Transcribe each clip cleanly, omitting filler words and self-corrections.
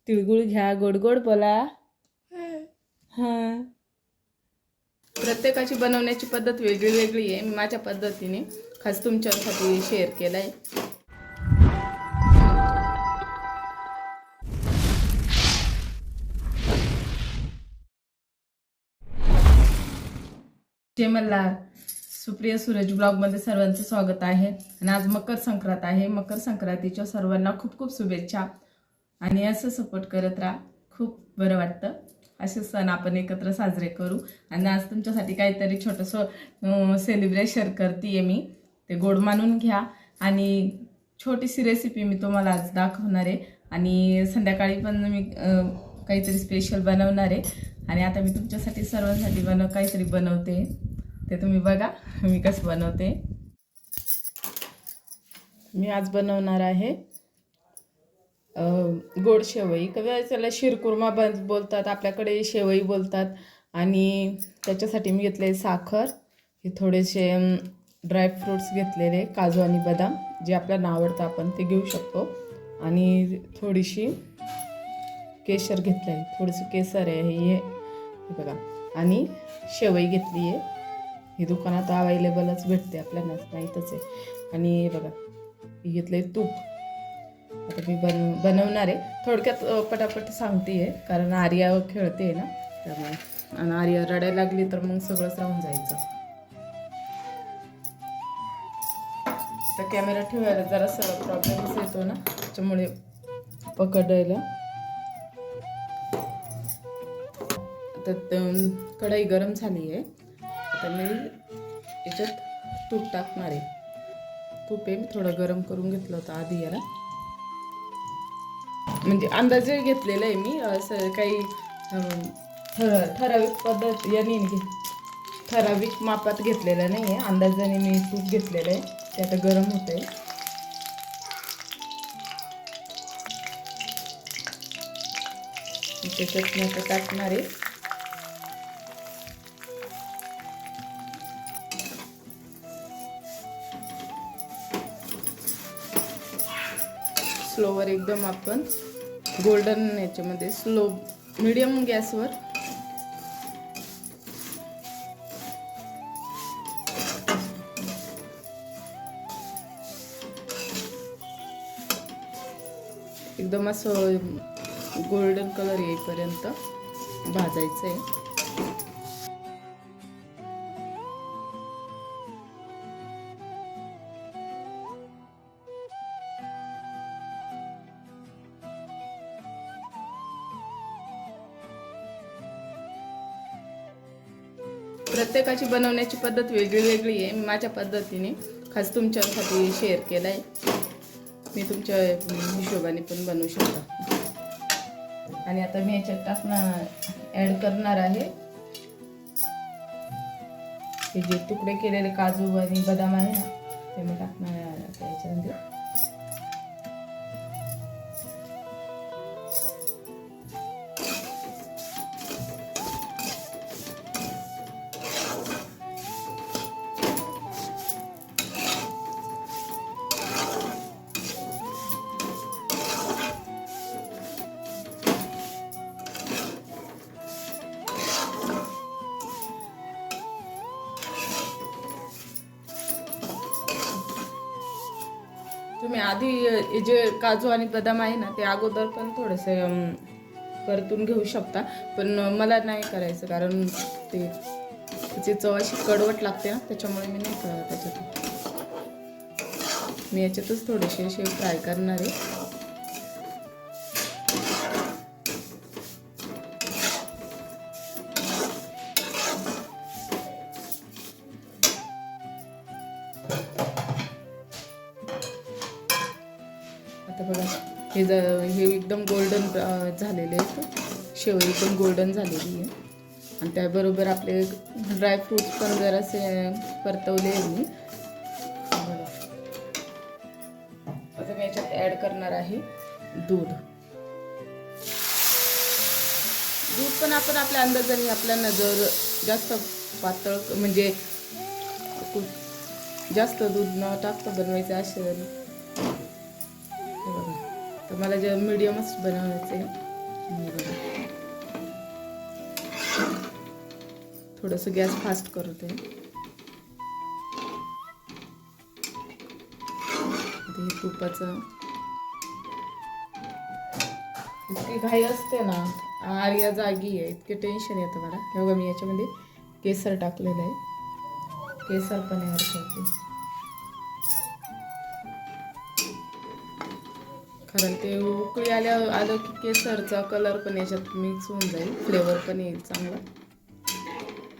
तिळगुळ घ्या, गोड गोड बोला. हां. प्रत्येकाची बनवण्याची पद्धत वेगळी वेगळी आहे. मी माझ्या पद्धतीने खास तुमच्यासाठी शेअर केलाय. जय मल्हार. सुप्रिया सूरज ब्लॉगमध्ये सर्वांचं स्वागत आहे. आणि आज मकर संक्रांत आहे. मकर संक्रांतीच्या सर्वांना खूप खूप शुभेच्छा. आणि असं सपोर्ट करत राहा, खूप बरं वाटतं. असे सण आपण एकत्र साजरे करू. आणि आज तुमच्यासाठी काहीतरी छोटंसं सेलिब्रेशन करते मी. ते गोड मानून घ्या. आणि छोटीशी रेसिपी मी तुम्हाला आज दाखवणार आहे. आणि संध्याकाळी पण मी काहीतरी स्पेशल बनवणार आहे. आणि आता मी तुमच्यासाठी सर्वांसाठी काहीतरी बनवते. ते तुम्ही बघा मी कसं बनवते. मी आज बनवणार आहे गोड शेवई. कधी त्याला शिरकुर्मा बोलतात, आपल्याकडे शेवई बोलतात. आणि त्याच्यासाठी मी घेतले साखर, हे थोडेसे ड्रायफ्रूट्स घेतलेले, काजू आणि बदाम, जे आपल्याला आवडतं आपण ते घेऊ शकतो. आणि थोडीशी केशर घेतलं आहे, थोडंसं केसर आहे हे बघा. आणि शेवई घेतली आहे, ही दुकानात अवेलेबलच भेटते, आपल्याला माहीतच आहे. आणि हे बघा, हे घेतलं आहे तूप. आता मी बनवणार आहे. थोडक्यात पटापट सांगते आहे, कारण आर्या खेळते ना, त्यामुळे. आणि आर्या रडायला लागली तर मग सगळंच राहून जायचं. तर कॅमेरा ठेवायला जरासा प्रॉब्लेमच येतो ना, त्याच्यामुळे पकडायला. तर कढई गरम झाली आहे. आता मी याच्यात तूप टाकणार आहे. तूप आहे मी थोडं गरम करून घेतलं होतं आधी याला, म्हणजे अंदाजे घेतलेलं आहे मी. असं काही ठराविक पद्धत याने ठराविक मापात घेतलेलं नाही आहे. अंदाजाने मी तूप घेतलेलं आहे. ते आता गरम होत आहे. त्याच्यात मी आता टाकणार आहे स्लोवर, एकदम आपण गोल्डन याच्यामध्ये, स्लो मीडियम गॅसवर. एकदम असं गोल्डन कलर येईपर्यंत भाजायचं आहे. प्रत्येकाची बनवण्याची पद्धत वेगळी वेगळी आहे. मी माझ्या पद्धतीने खास तुमच्यासाठी शेअर केला आहे. मी तुमच्या हिशोबाने पण बनवू शकता. आणि आता मी याच्यात ॲड करणार आहे हे जे तुकडे केलेले काजू आणि बदाम आहे ना, ते मी टाकणार आहे याच्यामध्ये. तुम्ही आधी जे काजू आणि बदाम आहे ना, ते अगोदर पण थोडेसे परतून घेऊ शकता. पण मला नाही करायचं, कारण ते त्याची चव अशी कडवट लागते ना, त्याच्यामुळे मी नाही करत त्याच्यात. मी याच्यातच थोडेसे असे फ्राय करणार आहे. आता बघा, हे एकदम गोल्डन झालेले आहेत. शेवई पण गोल्डन झालेली आहे. आणि त्याबरोबर आपले ड्रायफ्रूट्स पण जरासे परतवले आहे मी. आता मी याच्यात ॲड करणार आहे दूध. दूध पण आपण आपल्या अंदाजाने, आपल्याला जर जास्त पातळ म्हणजे जास्त दूध न टाकता बनवायचं असेल तर मला जे मीडियमच बनवायचं आहे. थोडंसं गॅस फास्ट करते. हे तुपाचं इतकी घाई असते ना. आर्या जागी आहे, इतके टेन्शन येतं मला. हे बघा मी याच्यामध्ये केसर टाकलेलं आहे. केसर पण ॲड करते कारण ते उकळी आलं की केसरचा कलर पण याच्यात मिक्स होऊन जाईल, फ्लेवर पण येईल चांगला.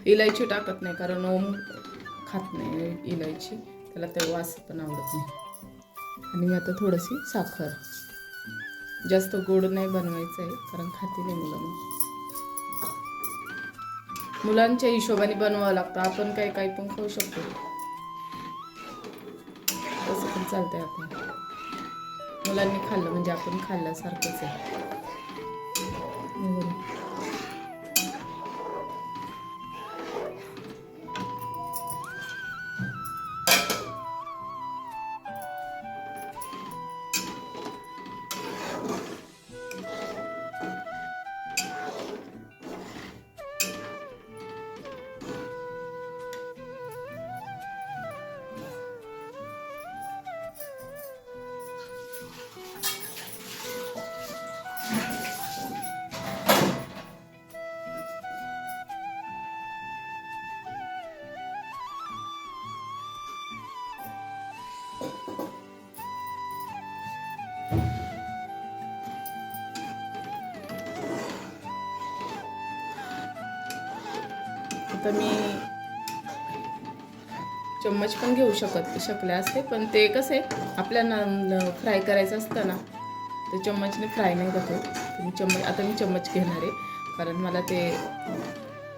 इलायची टाकत नाही कारण ओम खात नाही इलायची, त्याला ते वास पण आवडत नाही. आणि मी आता थोडीशी साखर, जास्त गोड नाही बनवायचं आहे कारण खाती नाही मुलं. मुलांच्या हिशोबाने बनवावं लागतं. आपण काही पण खाऊ शकतो, तसं पण चालतंय. आपण मुलांनी खाल्लं म्हणजे आपण खाल्ल्यासारखंच आहे. आता मी चम्मच पण घेऊ शकले असते, पण ते कसं आहे आपल्याला फ्राय करायचं असतं ना, ते चम्मचने फ्राय नाही करते. आता मी चम्मच घेणार आहे कारण मला ते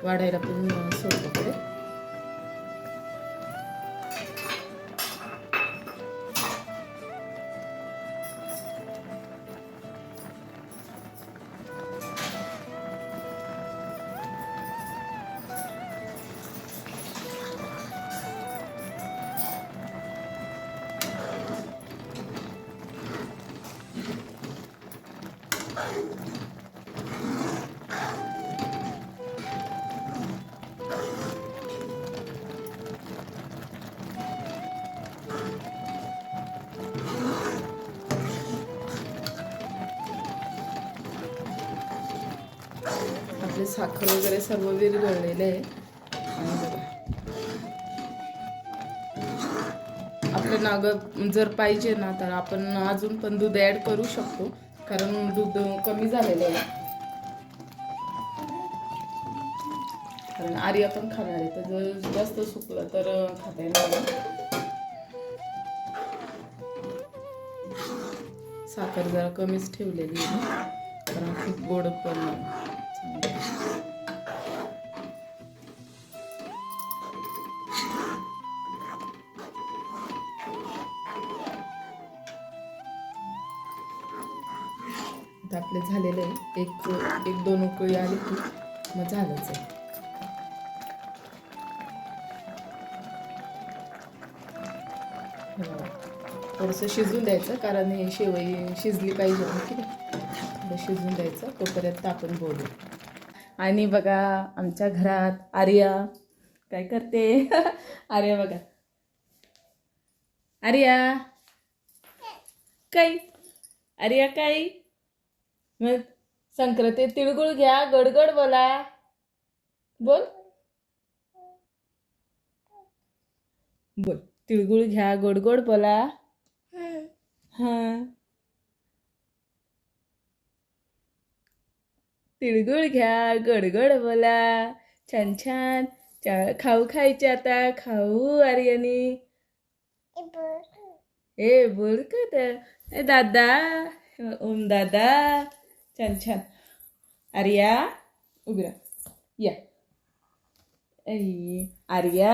वाढायला पण सोपं पडेल. आपले साखर वगैरे सर्व विरघळलेले आहे. आपलं नाग जर पाहिजे ना तर आपण अजून पण दूध ॲड करू शकतो कारण दूध कमी झालेलं आहे. कारण आर्या पण खाणार आहे, तर जर जास्त सुकलं तर खाता येणार. साखर जरा कमीच ठेवलेली आहे कारण खूप गोड पण आपले झालेले आहे. एक दोन उकळी आली की मग झालंच आहे. थोडंसं शिजून द्यायचं कारण हे शेवई शिजली पाहिजे की नाही, थोडं शिजून द्यायचं. तोपर्यंत आपण बोलू. आणि बघा आमच्या घरात आर्या काय करते. आर्या बघा, आर्या काय, आर्या काय मग संक्रांती तिळगुळ घ्या, गडगड बोला, बोल बोल, तिळगुळ घ्या, गोड गोड बोला. हा, तिळगुळ घ्या, गडगड बोला, छान छान. खाऊ खायचे आता, खाऊ आर्याने. ए बोल का तर दादा, ओम दादा, छान छान. आर्या उभी राहा, या आर्या.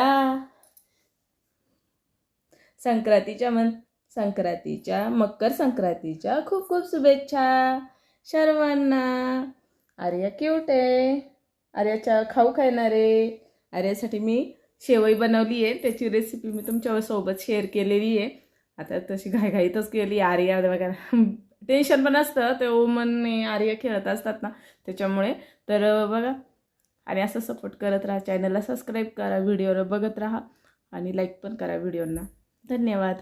संक्रांतीच्या मकर संक्रांतीच्या खूप खूप शुभेच्छा सर्वांना. आर्या क्यूट आहे. आर्याच्या खाऊ खाणार आहे. आर्यासाठी मी शेवई बनवली आहे, त्याची रेसिपी मी तुमच्यासोबत शेअर केलेली आहे. आता तशी घाईघाईतच केली. आर्या बघा टेन्शन पण असतं ते ओमन आर्य खेळत असतात ना त्याच्यामुळे. तर बघा आणि असं सपोर्ट करत राहा, चॅनलला सबस्क्राईब करा, व्हिडिओला बघत राहा आणि लाईक पण करा व्हिडिओंना. धन्यवाद.